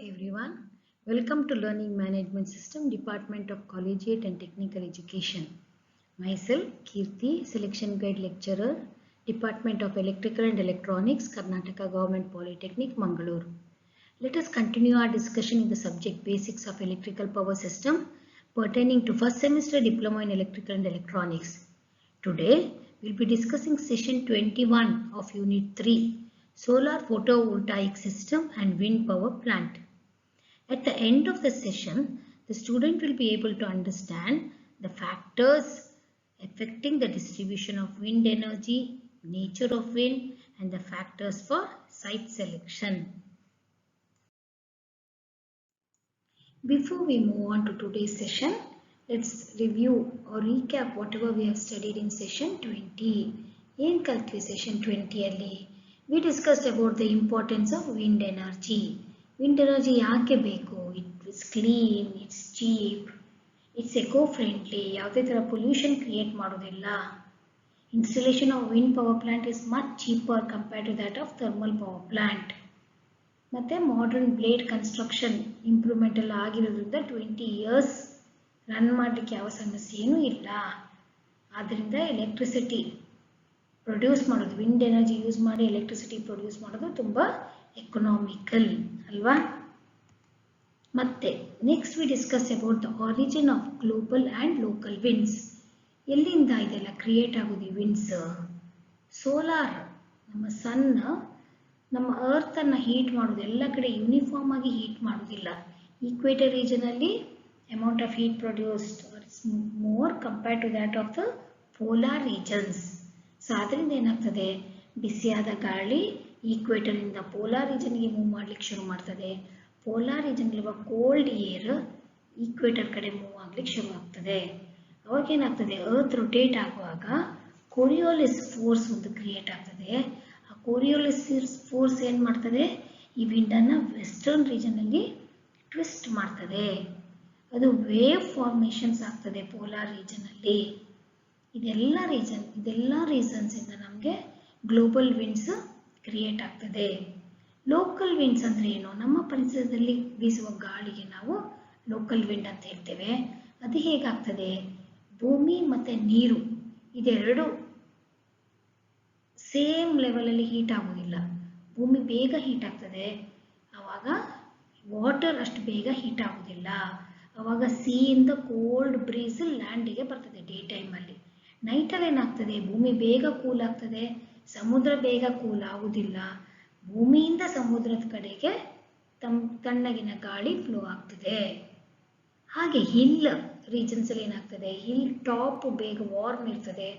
everyone. Welcome to Learning Management System, Department of Collegiate and Technical Education. Myself, Kirti, Selection Guide Lecturer, Department of Electrical and Electronics, Karnataka Government Polytechnic, Mangalore. Let us continue our discussion in the subject Basics of Electrical Power System pertaining to first semester Diploma in Electrical and Electronics. Today, we will be discussing session 21 of Unit 3, Solar Photovoltaic System and Wind Power Plant. At the end of the session, the student will be able to understand the factors affecting the distribution of wind energy, nature of wind, and the factors for site selection. Before we move on to today's session, let's review or recap whatever we have studied in session 20. In Kaltvi session 20 alli, we discussed about the importance of wind energy. Wind energy ಯಾಕೆ ಬೇಕು? It's clean, it's cheap, it's eco-friendly, ಯಾವುದೇ ತರ pollution create ಮಾಡೋದಿಲ್ಲ. Installation of wind power plant is much cheaper compared to that of thermal power plant. ಮತ್ತೆ modern blade construction improvement ಎಲ್ಲ ಆಗಿರೋದ್ರಿಂದ 20 years run ಮಾಡಲಿಕ್ಕೆ ಯಾವ ಸಮಸ್ಯೆಯೂ ಇಲ್ಲ. ಆದ್ದರಿಂದ ಎಲೆಕ್ಟ್ರಿಸಿಟಿ ಪ್ರೊಡ್ಯೂಸ್ ಮಾಡೋದು, ವಿಂಡ್ ಎನರ್ಜಿ ಯೂಸ್ ಮಾಡಿ ಎಲೆಕ್ಟ್ರಿಸಿಟಿ ಪ್ರೊಡ್ಯೂಸ್ ಮಾಡೋದು ತುಂಬ ಎಕನಾಮಿಕಲ್ ಅಲ್ವಾ. ಮತ್ತೆ next we discuss about the origin of global and local winds. ಎಲ್ಲಿಂದ ಇದೆಲ್ಲ ಕ್ರಿಯೇಟ್ ಆಗೋದು ಈ ವಿಂಡ್ಸ್? ಸೋಲಾರ್, ನಮ್ಮ ಸನ್ ನಮ್ಮ ಅರ್ತ್ ಅನ್ನು ಹೀಟ್ ಮಾಡೋದು, ಎಲ್ಲ ಕಡೆ ಯೂನಿಫಾರ್ಮ್ ಆಗಿ ಹೀಟ್ ಮಾಡೋದಿಲ್ಲ. ಈಕ್ವೇಟರ್ ರೀಜನ್ ಅಲ್ಲಿ amount of heat produced more compared to that of the polar regions. So ಅದರಿಂದ ಏನಾಗ್ತದೆ, ಬಿಸಿಯಾದ ಗಾಳಿ ಈಕ್ವೇಟರ್ ಇಂದ ಪೋಲಾರ್ ರೀಜನ್ಗೆ ಮೂವ್ ಮಾಡ್ಲಿಕ್ಕೆ ಶುರು ಮಾಡ್ತದೆ. ಪೋಲಾರ್ ರೀಜನ್ ಇರುವ ಕೋಲ್ಡ್ ಏರ್ ಈಕ್ವೇಟರ್ ಕಡೆ ಮೂವ್ ಆಗ್ಲಿಕ್ಕೆ ಶುರು ಆಗ್ತದೆ. ಅವಾಗ ಏನಾಗ್ತದೆ, ಅರ್ತ್ ರೊಟೇಟ್ ಆಗುವಾಗ ಕೊರಿಯೋಲಿಸ್ ಫೋರ್ಸ್ ಒಂದು ಕ್ರಿಯೇಟ್ ಆಗ್ತದೆ. ಕೊರಿಯೋಲಿಸ್ ಫೋರ್ಸ್ ಏನು ಮಾಡ್ತದೆ, ಈ ವಿಂಡನ್ನು ವೆಸ್ಟರ್ನ್ ರೀಜನಲ್ಲಿ ಟ್ವಿಸ್ಟ್ ಮಾಡ್ತದೆ. ಅದು ವೇವ್ ಫಾರ್ಮೇಷನ್ಸ್ ಆಗ್ತದೆ ಪೋಲಾರ್ ರೀಜನಲ್ಲಿ. ಇದೆಲ್ಲ ರೀಸನ್ಸ್ ಇಂದ ನಮಗೆ ಗ್ಲೋಬಲ್ ವಿಂಡ್ಸ್ ಕ್ರಿಯೇಟ್ ಆಗ್ತದೆ. ಲೋಕಲ್ ವಿಂಡ್ಸ್ ಅಂದ್ರೆ ಏನು? ನಮ್ಮ ಪರಿಸರದಲ್ಲಿ ಬೀಸುವ ಗಾಳಿಗೆ ನಾವು ಲೋಕಲ್ ವಿಂಡ್ ಅಂತ ಹೇಳ್ತೇವೆ. ಅದು ಹೇಗಾಗ್ತದೆ, ಭೂಮಿ ಮತ್ತು ನೀರು ಇದೆರಡು ಸೇಮ್ ಲೆವೆಲಲ್ಲಿ ಹೀಟ್ ಆಗೋದಿಲ್ಲ. ಭೂಮಿ ಬೇಗ ಹೀಟ್ ಆಗ್ತದೆ, ಆವಾಗ ವಾಟರ್ ಅಷ್ಟು ಬೇಗ ಹೀಟ್ ಆಗೋದಿಲ್ಲ. ಆವಾಗ ಸೀಯಿಂದ ಕೋಲ್ಡ್ ಬ್ರೀಸ್ ಲ್ಯಾಂಡಿಗೆ ಬರ್ತದೆ ಡೇ ಟೈಮಲ್ಲಿ. ನೈಟಲ್ಲಿ ಏನಾಗ್ತದೆ, ಭೂಮಿ ಬೇಗ ಕೂಲ್ ಆಗ್ತದೆ, ಸಮುದ್ರ ಬೇಗ ಕೂಲ್ ಆಗೋದಿಲ್ಲ. ಭೂಮಿಯಿಂದ ಸಮುದ್ರದ ಕಡೆಗೆ ತಣ್ಣಗಿನ ಗಾಳಿ ಫ್ಲೋ ಆಗ್ತದೆ. ಹಾಗೆ ಹಿಲ್ ರೀಜನ್ಸಲ್ಲಿ ಏನಾಗ್ತದೆ, ಹಿಲ್ ಟಾಪ್ ಬೇಗ ವಾರ್ಮ್ ಇರ್ತದೆ.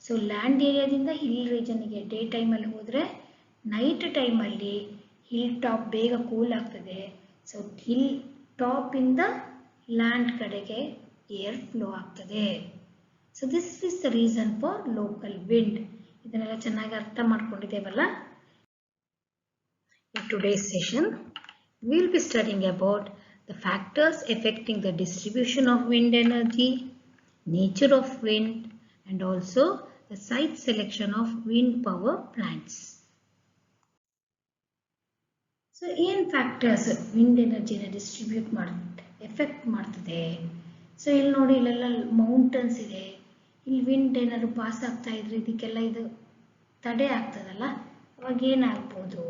ಸೊ ಲ್ಯಾಂಡ್ ಏರಿಯಾದಿಂದ ಹಿಲ್ ರೀಜನ್ಗೆ ಡೇ ಟೈಮಲ್ಲಿ ಹೋದರೆ ನೈಟ್ ಟೈಮಲ್ಲಿ ಹಿಲ್ ಟಾಪ್ ಬೇಗ ಕೂಲ್ ಆಗ್ತದೆ. ಸೊ ಹಿಲ್ ಟಾಪಿಂದ ಲ್ಯಾಂಡ್ ಕಡೆಗೆ ಏರ್ ಫ್ಲೋ ಆಗ್ತದೆ. So this is the reason for local wind. ಇದನ್ನೆಲ್ಲ ಚೆನ್ನಾಗಿ ಅರ್ಥ ಮಾಡ್ಕೊಂಡಿದ್ದೇವಲ್ಲ. In today's session, we will be studying about the factors affecting the distribution of wind energy, nature of wind, and also the site selection of wind power plants. So, ಏನು factors wind ಎನರ್ಜಿನ distribute effect ಮಾಡ್ತದೆ? So ಇಲ್ಲಿ ನೋಡಿ, ಇಲ್ಲೆಲ್ಲ mountains ಇದೆ. ಇಲ್ಲಿ wind ಏನಾದ್ರು pass ಆಗ್ತಾ ಇದ್ರೆ ಇದಕ್ಕೆಲ್ಲ ಇದು ತಡೆ ಆಗ್ತದಲ್ಲ, ಅವಾಗ ಏನಾಗ್ಬೋದು,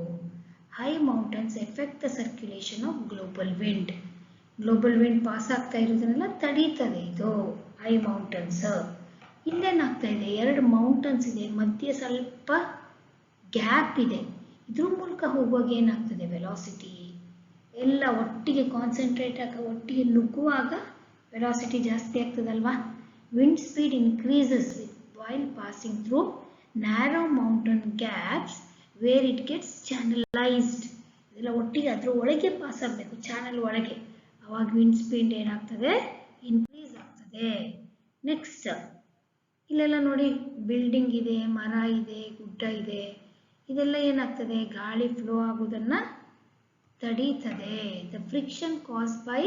high mountains effect the circulation of global wind. Global wind pass ಆಗ್ತಾ ಇರೋದನ್ನೆಲ್ಲ ತಡೀತದೆ ಇದು ಹೈ ಮೌಂಟನ್ಸ್. ಇಲ್ಲೇನಾಗ್ತಾ ಇದೆ, ಎರಡು ಮೌಂಟನ್ಸ್ ಇದೆ, ಮಧ್ಯೆ ಸ್ವಲ್ಪ ಗ್ಯಾಪ್ ಇದೆ. ಇದ್ರ ಮೂಲಕ ಹೋಗುವಾಗ ಏನಾಗ್ತದೆ, ವೆಲಾಸಿಟಿ ಎಲ್ಲ ಒಟ್ಟಿಗೆ ಕಾನ್ಸಂಟ್ರೇಟ್ ಆಗ ಒಟ್ಟಿಗೆ ನುಗ್ಗುವಾಗ ವೆಲಾಸಿಟಿ ಜಾಸ್ತಿ ಆಗ್ತದಲ್ವಾ. Wind speed increases while passing through narrow mountain gaps where it gets channelised. ಇದೆಲ್ಲ ಒಟ್ಟಿಗೆ ಅದ್ರ ಒಳಗೆ ಪಾಸ್ ಆಗಬೇಕು, ಚಾನಲ್ ಒಳಗೆ. ಅವಾಗ ವಿಂಡ್ ಸ್ಪೀಡ್ ಏನಾಗ್ತದೆ, ಇನ್ಕ್ರೀಸ್ ಆಗ್ತದೆ. ನೆಕ್ಸ್ಟ್ ಇಲ್ಲೆಲ್ಲ ನೋಡಿ, ಬಿಲ್ಡಿಂಗ್ ಇದೆ, ಮರ ಇದೆ, ಗುಡ್ಡ ಇದೆ. ಇದೆಲ್ಲ ಏನಾಗ್ತದೆ, ಗಾಳಿ ಫ್ಲೋ ಆಗೋದನ್ನು ತಡೀತದೆ. The friction cause by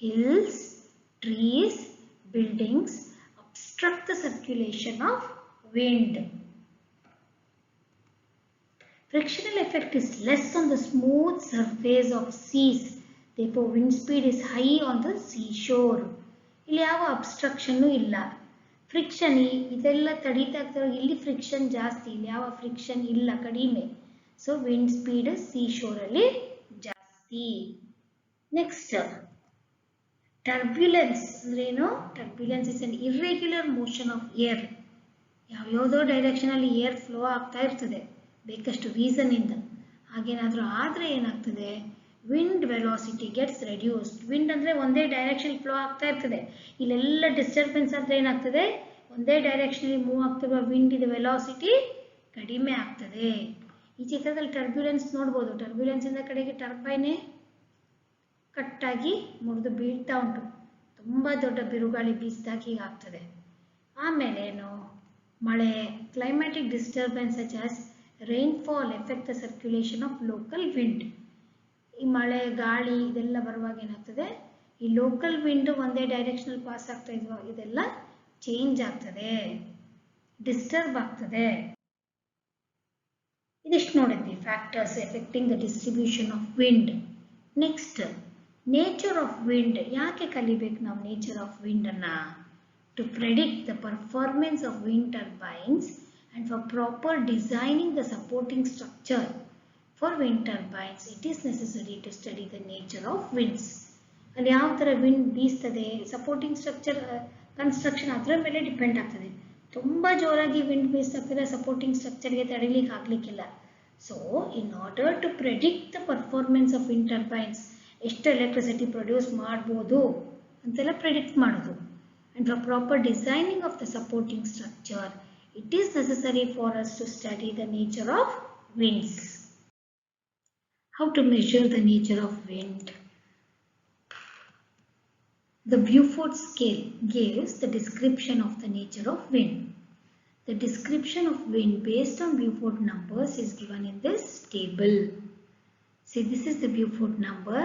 hills, trees, buildings obstruct the circulation of wind. Frictional effect is less on the smooth surface of seas Therefore, wind speed is high on the seashore. ಇಲ್ಲಿ ಯಾವ obstruction ಇಲ್ಲ. Friction ಇದೆಲ್ಲ ತಡೀತಾ ಆಗ್ತಾರೆ, ಇಲ್ಲಿ friction ಜಾಸ್ತಿ, ಇಲ್ಲಿ ಯಾವ friction ಇಲ್ಲ, ಕಡಿಮೆ. ಸೊ ವಿಂಡ್ ಸ್ಪೀಡ್ ಸೀಶೋರ್ ಅಲ್ಲಿ ಜಾಸ್ತಿ. ನೆಕ್ಸ್ಟ್ ಟರ್ಬ್ಯುಲೆನ್ಸ್ ಅಂದ್ರೆ ಏನು? Turbulence is an irregular motion of air. ಯಾವ್ಯಾವುದೋ ಡೈರೆಕ್ಷನ್ ಅಲ್ಲಿ ಏರ್ ಫ್ಲೋ ಆಗ್ತಾ ಇರ್ತದೆ ಬೇಕಷ್ಟು ರೀಸನ್ ಇಂದ. ಹಾಗೇನಾದ್ರೂ ಆದ್ರೆ ಏನಾಗ್ತದೆ? Wind velocity gets reduced. Wind ಅಂದ್ರೆ ಒಂದೇ ಡೈರೆಕ್ಷನ್ ಫ್ಲೋ ಆಗ್ತಾ ಇರ್ತದೆ. ಇಲ್ಲೆಲ್ಲ ಡಿಸ್ಟರ್ಬೆನ್ಸ್ ಆದ್ರೆ ಏನಾಗ್ತದೆ? ಒಂದೇ ಡೈರೆಕ್ಷನ್ ಅಲ್ಲಿ ಮೂವ್ ಆಗ್ತಿರುವ ವಿಂಡ್ ಇದು ವೆಲಾಸಿಟಿ ಕಡಿಮೆ ಆಗ್ತದೆ. ಈ ಚಿತ್ರದಲ್ಲಿ ಟರ್ಬ್ಯುಲೆನ್ಸ್ ನೋಡ್ಬೋದು. ಟರ್ಬ್ಯುಲೆನ್ಸ್ ಇಂದ ಕಡೆಗೆ ಟರ್ಬೈನೆ ಕಟ್ಟಾಗಿ ಮುರಿದು ಬೀಳ್ತಾ ಉಂಟು. ತುಂಬಾ ದೊಡ್ಡ ಬಿರುಗಾಳಿ ಬೀಸಿದಾಗ ಹೀಗಾಗ್ತದೆ. ಆಮೇಲೆ ಏನು? ಮಳೆ, climatic disturbance such as rainfall affect the circulation of local wind. ಈ ಮಳೆ ಗಾಳಿ ಇದೆಲ್ಲ ಬರುವಾಗ ಏನಾಗ್ತದೆ? ಈ ಲೋಕಲ್ ವಿಂಡ್ ಒಂದೇ ಡೈರೆಕ್ಷನ್ ಪಾಸ್ ಆಗ್ತಾ ಇದ್ವ ಇದೆಲ್ಲ ಚೇಂಜ್ ಆಗ್ತದೆ, ಡಿಸ್ಟರ್ಬ್ ಆಗ್ತದೆ. ಇದಿಷ್ಟು ನೋಡಿದ್ವಿ factors affecting the distribution of wind. Next nature of wind. ಯಾಕೆ ಕಲಿಬೇಕು ನಾವು ನೇಚರ್ ಆಫ್ ವಿಂಡ್ ಅನ್ನ? To predict the performance of wind turbines and for proper designing the supporting structure for wind turbines, it is necessary to study the nature of winds. ಅಲ್ಲಿ ಯಾವ ತರ wind ಬೀಸ್ತದೆ, supporting structure construction ಅದರ ಮೇಲೆ depend ಆಗ್ತದೆ. ತುಂಬಾ ಜೋರಾಗಿ wind ಬೀಸ್ತಾಗ್ತದೆ, supporting ಸ್ಟ್ರಕ್ಚರ್ಗೆ ತಡಿಲಿಕ್ಕೆ ಆಗ್ಲಿಕ್ಕಿಲ್ಲ. So in order to predict the performance of wind turbines, ಎಷ್ಟು ಎಲೆಕ್ಟ್ರಿಸಿಟಿ ಪ್ರೊಡ್ಯೂಸ್ ಮಾಡ್ಬೋದು ಅಂತೆಲ್ಲ ಪ್ರೆಡಿಕ್ಟ್ ಮಾಡೋದು. And for proper designing of the supporting structure, it is necessary for us to study the nature of winds. How to measure the nature of wind? The Beaufort scale gives the description of the nature of wind. The description of wind based on Beaufort numbers is given in this table. See, this is the Beaufort number.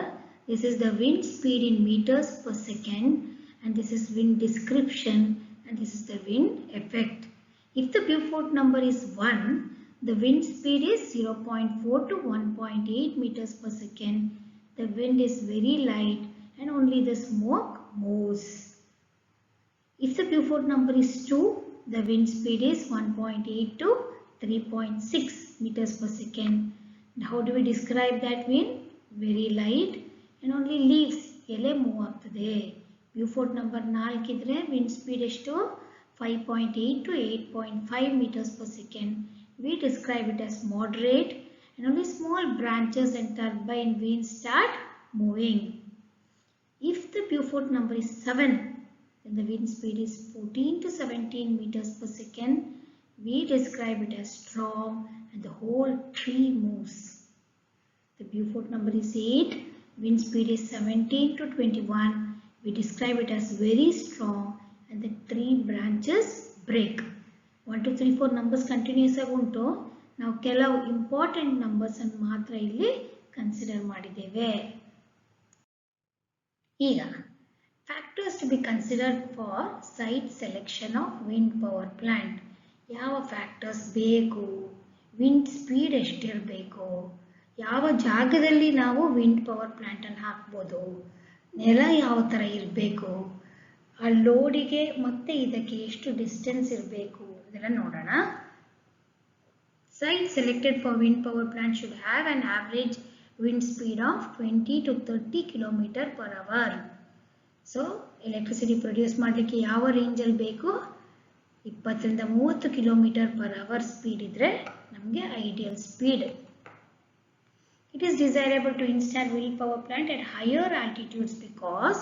This is the wind speed in meters per second, and this is wind description, and this is the wind effect. If the Beaufort number is 1, the wind speed is 0.4 to 1.8 meters per second. The wind is very light and only the smoke moves. If the Beaufort number is 2, the wind speed is 1.8 to 3.6 meters per second. And how do we describe that wind? Very light and only leaves ele move ಆಗ್ತದೆ. Beaufort number 4 ಇದ್ರೆ wind speed ಎಷ್ಟು? 5.8 to 8.5 meters per second. We describe it as moderate and only small branches and turbine vanes start moving. If the Beaufort number is 7, then the wind speed is 14 to 17 meters per second. We describe it as strong and the whole tree moves. The Beaufort number is 8, wind speed is 17 to 21. We describe it as very strong and the 3 branches break. 1 2 3 4 numbers continuous ಆಗಿ ಉಂಟು. ನಾವು ಕೆಲವು important numbers ಅನ್ನು ಮಾತ್ರ ಇಲ್ಲಿ consider ಮಾಡಿದ್ದೇವೆ. ಈಗ factors to be considered for site selection of wind power plant. ಯಾವ ಫ್ಯಾಕ್ಟರ್ಸ್ ಬೇಕು, ವಿಂಡ್ ಸ್ಪೀಡ್ ಎಷ್ಟಿರಬೇಕು, ಯಾವ ಜಾಗದಲ್ಲಿ ನಾವು ವಿಂಡ್ ಪವರ್ ಪ್ಲಾಂಟ್ ಅನ್ನು ಹಾಕ್ಬೋದು, ನೆಲ ಯಾವ ಥರ ಇರಬೇಕು, ಆ ಲೋಡಿಗೆ ಮತ್ತೆ ಇದಕ್ಕೆ ಎಷ್ಟು ಡಿಸ್ಟೆನ್ಸ್ ಇರಬೇಕು, ಇದೆಲ್ಲ ನೋಡೋಣ. Site selected for wind power plant should have an average wind speed of 20 to 30 km per hour. So electricity produce ಮಾಡಲಿಕ್ಕೆ ಯಾವ ರೇಂಜ್ ಅಲ್ಲಿ ಬೇಕು? 20 ರಿಂದ 30 km per hour ಸ್ಪೀಡ್ ಇದ್ರೆ ನಮಗೆ ideal speed. It is desirable to install wind power plant at higher altitudes because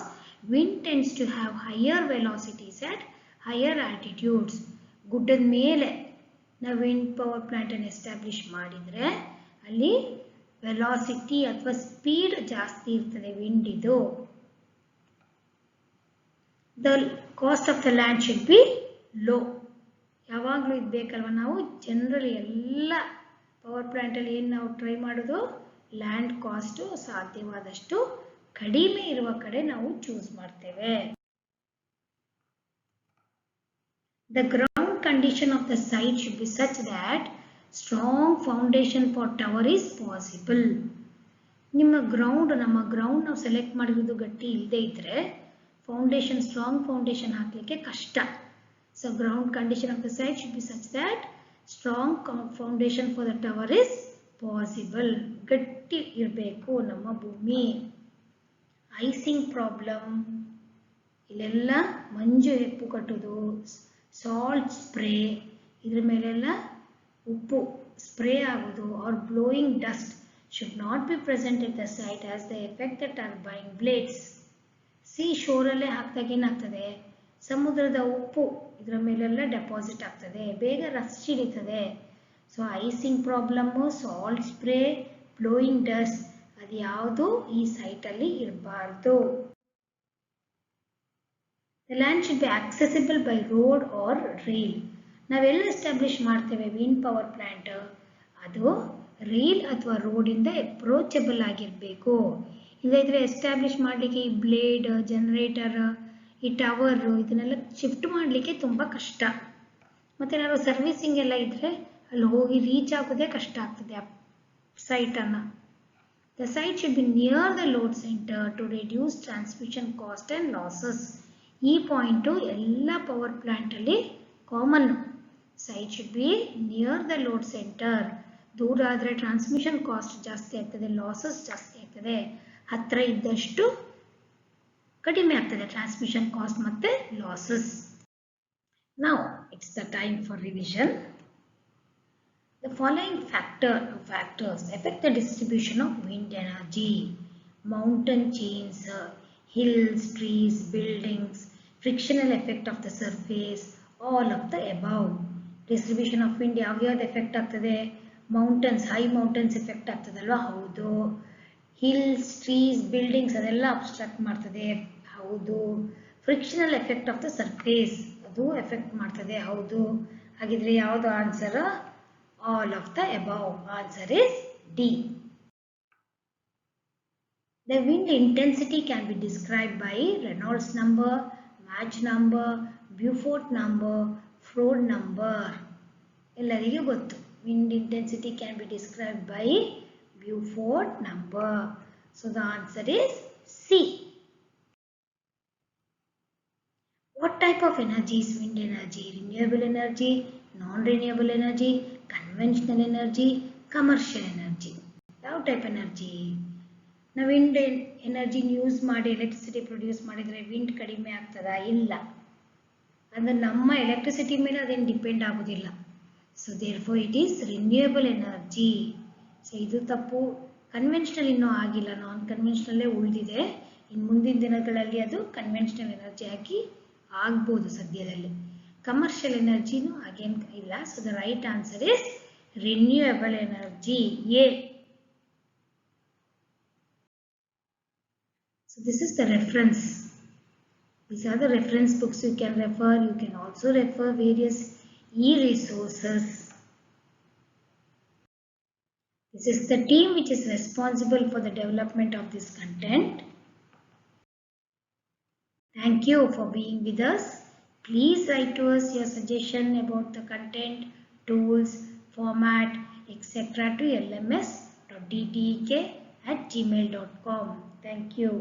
wind tends to have higher velocities at higher altitudes. ಗುಡ್ಡದ ಮೇಲೆ ನಾವು ವಿಂಡ್ ಪವರ್ ಪ್ಲಾಂಟ್ ಅನ್ನು establish ಮಾಡಿದ್ರೆ ಅಲ್ಲಿ velocity ಅಥವಾ speed ಜಾಸ್ತಿ ಇರ್ತದೆ ವಿಂಡ್ ಇದು. The cost of the land should be low. ಯಾವಾಗಲೂ ಇದು ಬೇಕಲ್ವ. ನಾವು ಜನರಲಿ ಎಲ್ಲ ಪವರ್ ಪ್ಲಾಂಟ್ ಅಲ್ಲಿ ಏನು ನಾವು ಟ್ರೈ ಮಾಡೋದು, ಲ್ಯಾಂಡ್ ಕಾಸ್ಟ್ ಸಾಧ್ಯವಾದಷ್ಟು ಕಡಿಮೆ ಇರುವ ಕಡೆ ನಾವು ಚೂಸ್ ಮಾಡ್ತೇವೆ. The ground condition of the site should be such that strong foundation for tower is possible. ನಿಮ್ಮ ಗ್ರೌಂಡ್, ನಮ್ಮ ಗ್ರೌಂಡ್ ನಾವು ಸೆಲೆಕ್ಟ್ ಮಾಡಿರೋದು ಗಟ್ಟಿ ಇಲ್ಲದೆ ಇದ್ದರೆ ಫೌಂಡೇಶನ್, ಸ್ಟ್ರಾಂಗ್ ಫೌಂಡೇಶನ್ ಹಾಕಲಿಕ್ಕೆ ಕಷ್ಟ. So ground condition of the site should B such that strong foundation for the tower is possible. ಗಟ್ಟಿ ಇರಬೇಕು ನಮ್ಮ ಭೂಮಿ. ಐಸಿಂಗ್ ಪ್ರಾಬ್ಲಮ್, ಇಲ್ಲೆಲ್ಲ ಮಂಜು ಹೆಪ್ಪು ಕಟ್ಟೋದು, ಸಾಲ್ಟ್ ಸ್ಪ್ರೇ, ಇದ್ರ ಮೇಲೆಲ್ಲ ಉಪ್ಪು ಸ್ಪ್ರೇ ಆಗೋದು, or blowing dust should not be present at the site as they affect the turbine blades. Sea ಶೋರಲ್ಲೇ ಹಾಕಿದಾಗ ಏನಾಗ್ತದೆ, ಸಮುದ್ರದ ಉಪ್ಪು ಇದರ ಮೇಲೆಲ್ಲ ಡೆಪಾಸಿಟ್ ಆಗ್ತದೆ, ಬೇಗ ರಸ್ಟ್ ಹಿಡಿತದೆ. So icing problem, salt spray, blowing dust, ಅದು ಯಾವುದು ಈ ಸೈಟಲ್ಲಿ ಇರಬಾರ್ದು. The land should be accessible by road or rail. ನಾವೆಲ್ಲ ಎಸ್ಟಾಬ್ಲಿಷ್ ಮಾಡ್ತೇವೆ ವಿಂಡ್ ಪವರ್ ಪ್ಲಾಂಟ್, ಅದು ರೈಲ್ ಅಥವಾ ರೋಡಿಂದ ಅಪ್ರೋಚಬಲ್ ಆಗಿರಬೇಕು. ಇಲ್ಲದಿದ್ರೆ ಎಸ್ಟಾಬ್ಲಿಷ್ ಮಾಡಲಿಕ್ಕೆ ಈ ಬ್ಲೇಡ್, ಜನರೇಟರ್, ಈ ಟವರ್ ಇದನ್ನೆಲ್ಲ ಶಿಫ್ಟ್ ಮಾಡಲಿಕ್ಕೆ ತುಂಬ ಕಷ್ಟ. ಮತ್ತು ಏನಾದ್ರು ಸರ್ವಿಸಿಂಗ್ ಎಲ್ಲ ಇದ್ದರೆ ಅಲ್ಲಿ ಹೋಗಿ ರೀಚ್ ಆಗೋದೇ ಕಷ್ಟ ಆಗ್ತದೆ ಆ ಸೈಟನ್ನು. The site should be near the load centre to reduce transmission cost and losses. ಈ ಪಾಯಿಂಟು ಎಲ್ಲ ಪವರ್ ಪ್ಲಾಂಟಲ್ಲಿ common. Site should be near the load centre. ದೂರ ಆದರೆ ಟ್ರಾನ್ಸ್ಮಿಷನ್ ಕಾಸ್ಟ್ ಜಾಸ್ತಿ ಆಗ್ತದೆ, ಲಾಸಸ್ ಜಾಸ್ತಿ ಆಗ್ತದೆ. ಹತ್ತಿರ ಇದ್ದಷ್ಟು ಕಡಿಮೆ ಆಗ್ತದೆ ಟ್ರಾನ್ಸ್ಮಿಷನ್ ಕಾಸ್ಟ್ ಮತ್ತು losses. Now it's the time for revision. The following factors affect the distribution of wind energy: mountain chains, hills, trees, buildings, frictional effect of the surface, all of the above. Distribution of wind ಯಾವ್ಯಾವ್ದು effect ಆಗ್ತದೆ? Mountains, high mountains effect ಆಗ್ತದಲ್ವ? ಹೌದು. Hills, trees, buildings ಅದೆಲ್ಲ obstruct ಮಾಡ್ತದೆ, ಹೌದು. Frictional effect of the surface ಅದು effect ಮಾಡ್ತದೆ, ಹೌದು. ಹಾಗಿದ್ರೆ ಯಾವುದು answer? All of the above. Answer is D. The wind intensity can be described by Reynolds number, Mach number, Beaufort number, Froude number. ಎಲ್ಲರಿಗೂ ಗೊತ್ತು. Wind intensity can be described by Beaufort number. So the answer is C. What type of energy is wind energy? Renewable energy, non-renewable energy, conventional energy, commercial energy. ಯಾವ type energy? ನಾವು wind ಎನರ್ಜಿನ use ಮಾಡಿ electricity produce ಮಾಡಿದರೆ wind ಕಡಿಮೆ ಆಗ್ತದಾ? ಇಲ್ಲ. ಅಂದರೆ ನಮ್ಮ electricity ಮೇಲೆ ಅದೇನು ಡಿಪೆಂಡ್ ಆಗೋದಿಲ್ಲ. So therefore it is renewable energy. So ಇದು ತಪ್ಪು. ಕನ್ವೆನ್ಷನಲ್ ಇನ್ನೂ ಆಗಿಲ್ಲ, ನಾನ್ ಕನ್ವೆನ್ಷನಲ್ಲೇ ಉಳಿದಿದೆ. ಇನ್ನು ಮುಂದಿನ ದಿನಗಳಲ್ಲಿ ಅದು ಕನ್ವೆನ್ಷನಲ್ ಎನರ್ಜಿ ಆಗಿ ಆಗ್ಬೋದು ಸದ್ಯದಲ್ಲಿ. ಕಮರ್ಷಿಯಲ್ ಎನರ್ಜಿನೂ ಹಾಗೇನು ಇಲ್ಲ. So the right answer is renewable energy, A. So this is the reference. These are the reference books you can refer. You can also refer various e-resources. This is the team which is responsible for the development of this content. Thank you for being with us. Please write to us your suggestion about the content, tools, format, etc. to lms.dtek@gmail.com. Thank you.